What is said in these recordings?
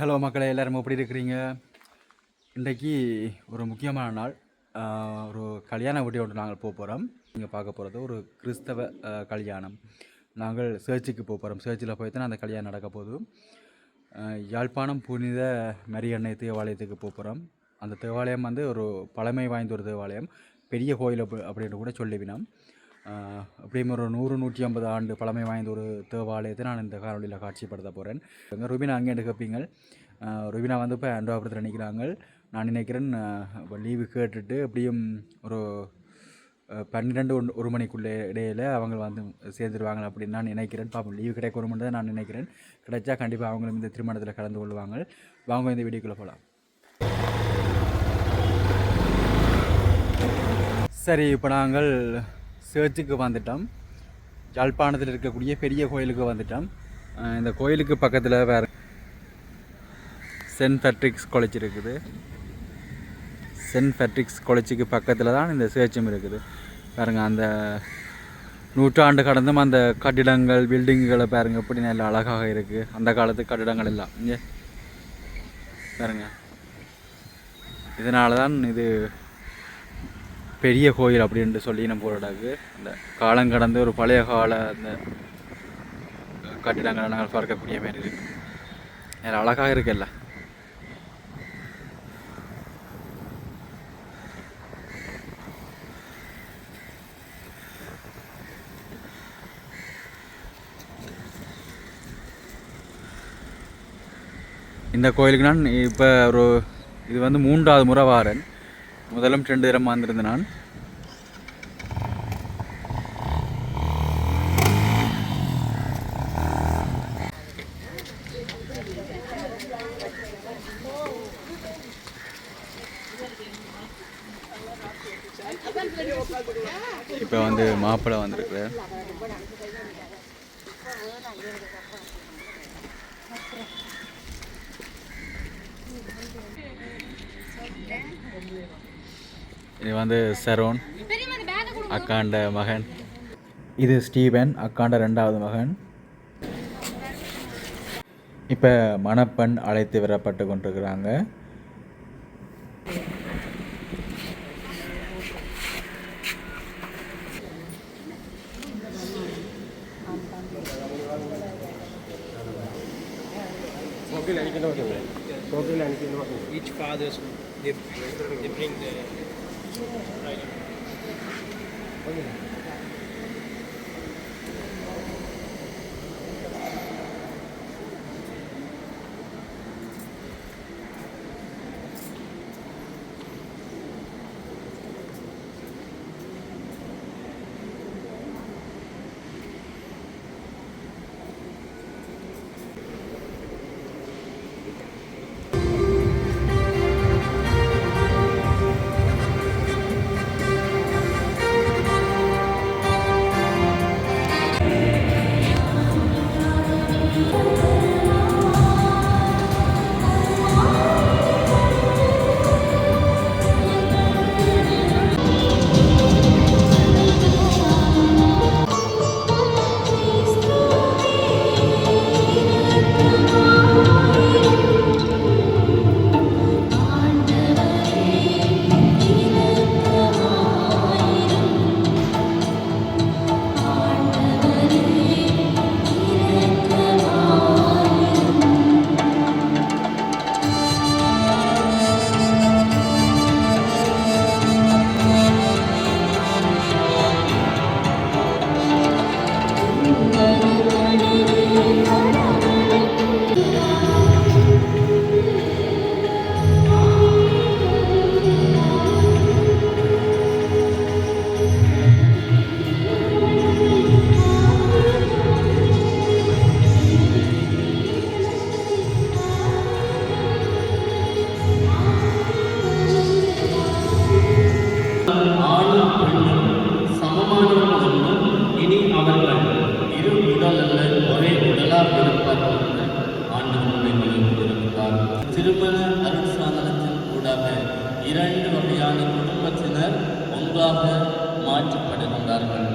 Hello மக்களே, எல்லோரும் எப்படி இருக்கிறீங்க? இன்றைக்கு ஒரு முக்கியமான நாள். ஒரு கல்யாண வீட்டை ஒன்று நாங்கள் போக போகிறோம். நீங்கள் பார்க்க போகிறது ஒரு கிறிஸ்தவ கல்யாணம். நாங்கள் சர்ச்சுக்கு போக போகிறோம். சர்ச்சில் போய் தான் அந்த கல்யாணம் நடக்க போகுது. யாழ்ப்பாணம் புனித மரியன்னை தேவாலயத்துக்கு போக போகிறோம். அந்த தேவாலயம் வந்து ஒரு பழமை வாய்ந்த ஒரு தேவாலயம், பெரிய கோயில் அப்படின்னு கூட சொல்லிவினோம். அப்படியும் ஒரு 100-150 ஆண்டு பழமை வாய்ந்த ஒரு தேவாலயத்தை நான் இந்த காணொலியில் காட்சிப்படுத்த போகிறேன். ருபினா அங்கே எடுக்கப்பீங்க. ருபினா வந்து இப்போ அன்றாபுரத்தில் நிற்கிறாங்க. நான் நினைக்கிறேன் இப்போ லீவு கேட்டுட்டு எப்படியும் ஒரு 12-1 மணிக்குள்ளே இடையில் அவங்க வந்து சேர்ந்துருவாங்க அப்படின்னு நான் நினைக்கிறேன். பார்ப்போம், லீவு கிடைக்கணும்னு தான் நான் நினைக்கிறேன். கிடைச்சா கண்டிப்பாக அவங்களும் இந்த திருமணத்தில் கலந்து கொள்வாங்க. வாங்க இந்த வீடியோக்குள்ளே போகலாம். சரி, இப்போ நாங்கள் சர்ச்சுக்கு வந்துட்டோம். யாழ்ப்பாணத்தில் இருக்கக்கூடிய பெரிய கோயிலுக்கு வந்துட்டோம். இந்த கோயிலுக்கு பக்கத்தில் வேறு சென்ட் பேட்ரிக்ஸ் காலேஜ் இருக்குது. சென்ட் பேட்ரிக்ஸ் காலேஜுக்கு பக்கத்தில் தான் இந்த சர்ச்சும் இருக்குது. பாருங்கள், அந்த நூற்றாண்டு கடந்தும் அந்த கட்டிடங்கள் பில்டிங்குகளை பாருங்கள் எப்படி நல்ல அழகாக இருக்குது. அந்த காலத்து கட்டிடங்கள் எல்லாம் இங்கே பாருங்கள். இதனால தான் இது பெரிய கோயில் அப்படின்ட்டு சொல்லி நம்ம போராடாக்கு. அந்த காலம் கடந்து ஒரு பழைய கால அந்த கட்டிடங்களை நாங்கள் பார்க்கக்கூடிய மாதிரி இருக்கு. வேறு அழகாக இருக்குல்ல. இந்த கோயிலுக்கு நான் இப்போ இது வந்து 3வது முறை வாரேன். முதலும் 2 தரம் வந்திருந்தேன் நான். இப்போ வந்து மாப்பிள்ளை வந்திருக்கிறேன். இது வந்து சரோன், அக்காண்ட மகன். இது ஸ்டீவன், அக்காண்ட 2வது மகன். இப்போ மணப்பெண் அழைத்து வரப்பட்டு கொண்டிருக்கிறாங்க. Each fathers they bring the bride. திருமண அருட்சாதனத்தின் ஊடாக 2 வகையான குடும்பத்தினர் ஒன்றாக மாற்றப்படுகின்றார்கள்.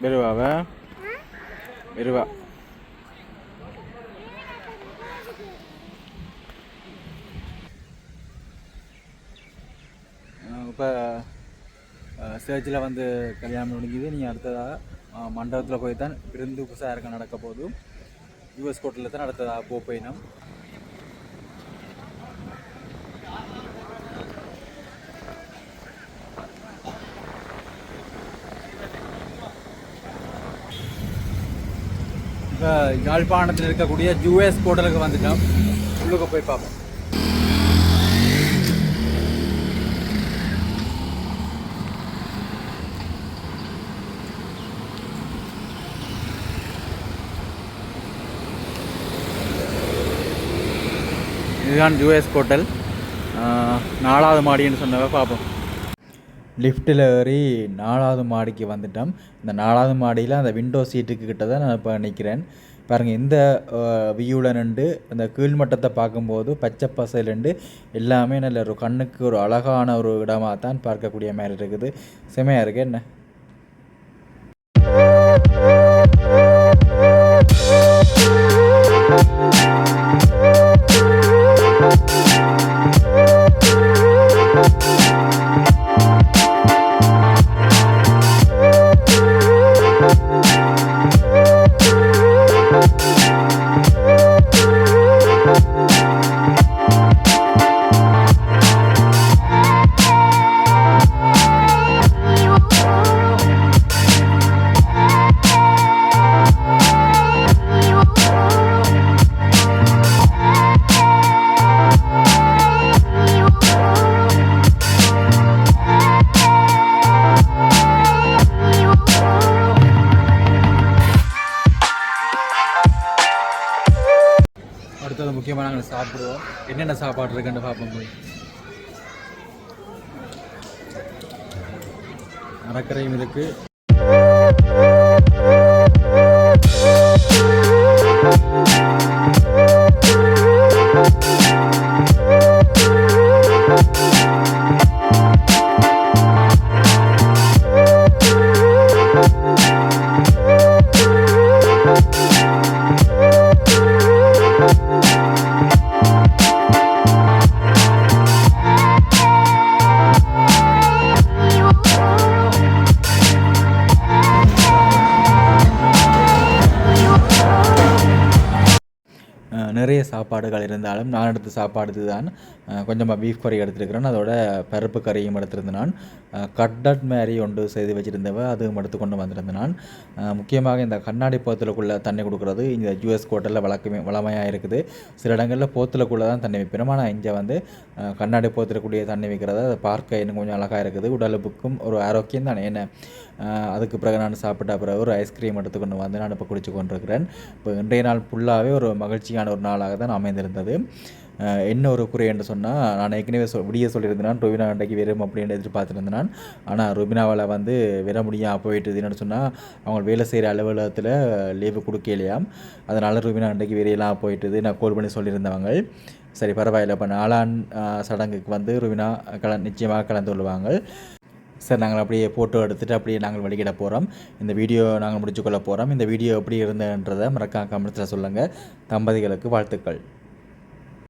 மெருவாவா மெருவா இப்போ சேர்ச்சில் வந்து கல்யாணம் முடிஞ்சுது. நீங்கள் அடுத்ததாக மண்டபத்தில் போய் தான் விருந்து உபசாரம் நடக்க போகுது. யூஎஸ் கோர்ட்டில் தான் அடுத்ததாக போயினம். இப்போ யாழ்ப்பாணத்தில் இருக்கக்கூடிய யூஎஸ் கோர்ட்டலுக்கு வந்துட்டோம். உள்ளுக்கு போய் பார்ப்போம். இதுதான் யூஎஸ் ஹோட்டல். 4வது மாடின்னு சொன்னவ பார்ப்போம். லிஃப்ட்டில் ஏறி 4வது மாடிக்கு வந்துட்டோம். இந்த 4வது மாடியில் அந்த விண்டோ சீட்டுக்கு கிட்ட தான் நான் இப்போ நிற்கிறேன். பாருங்கள், இந்த வியூவில் நின்று அந்த கீழ்மட்டத்தை பார்க்கும்போது பச்சை பசையிலேருந்து எல்லாமே நல்ல ஒரு கண்ணுக்கு ஒரு அழகான ஒரு இடமாக தான் பார்க்கக்கூடிய மாதிரி இருக்குது. செமையாக இருக்குது. என்ன அடுத்தது முக்கியமாக நாங்கள் சாப்பிடுவோம். என்னென்ன சாப்பாடு இருக்குன்னு பார்ப்போம். போய் மரக்கரையும் இருக்குது. நிறைய சாப்பாடுகள் இருந்தாலும் நான் எடுத்த சாப்பாடு தான். கொஞ்சமாக பீஃப் கறி எடுத்துருக்கிறேன். அதோட பருப்பு கறியும் எடுத்திருந்தேன். நான் கட்லட் மாதிரி ஒன்று செய்து வச்சுருந்தவ அதுவும் எடுத்து கொண்டு வந்திருந்தேன். நான் முக்கியமாக இந்த கண்ணாடி போத்தலுக்குள்ளே தண்ணி கொடுக்குறது இந்த யூஎஸ் ஹோட்டலில் வளமையாக இருக்குது. சில இடங்களில் போத்தலுக்குள்ளே தான் தண்ணி வைப்பினோம். ஆனால் இங்கே வந்து கண்ணாடி போத்தலுக்குள்ளேயே தண்ணி வைக்கிறது அதை பார்க்க இன்னும் கொஞ்சம் அழகாக இருக்குது. உடலுக்கும் ஒரு ஆரோக்கியம் தானே. என்ன அதுக்கு பிறகு நான் சாப்பிட்ட பிறகு ஒரு ஐஸ்கிரீம் எடுத்துக்கொண்டு வந்து நான் இப்போ குடிச்சு கொண்டிருக்கிறேன். இப்போ இன்றைய நாள் ஃபுல்லாகவே ஒரு மகிழ்ச்சியான ஒரு நாளாக தான் அமைந்திருந்தது. என்ன ஒரு குறை என்று சொன்னால், நான் ஏற்கனவே விடிய சொல்லியிருந்தேன் ருபினா அன்றைக்கு வரும் அப்படின்னு எதிர்பார்த்துருந்தேன். ஆனால் ருபினாவால் வந்து வர முடியாமல் போயிட்டு என்னென்னு சொன்னால் அவங்க வேலை செய்கிற அலுவலகத்தில் லீவு கொடுக்கலையாம். அதனால் ருபினா அன்றைக்கு வெளியெல்லாம் போயிட்டுது. நான் கால் பண்ணி சொல்லியிருந்தவங்க. சரி பரவாயில்லை, இப்போ 4ஆம் சடங்குக்கு வந்து ருபினா நிச்சயமாக கலந்து கொள்வாங்க. சார் நாங்கள் அப்படியே ஃபோட்டோ எடுத்துகிட்டு அப்படியே நாங்கள் வெளியிட போகிறோம். இந்த வீடியோ நாங்கள் முடிச்சுக்கொள்ள போகிறோம். இந்த வீடியோ எப்படி இருந்ததுன்றதை மறக்காம கமெண்ட்ஸில் சொல்லுங்கள். தம்பதிகளுக்கு வாழ்த்துக்கள்.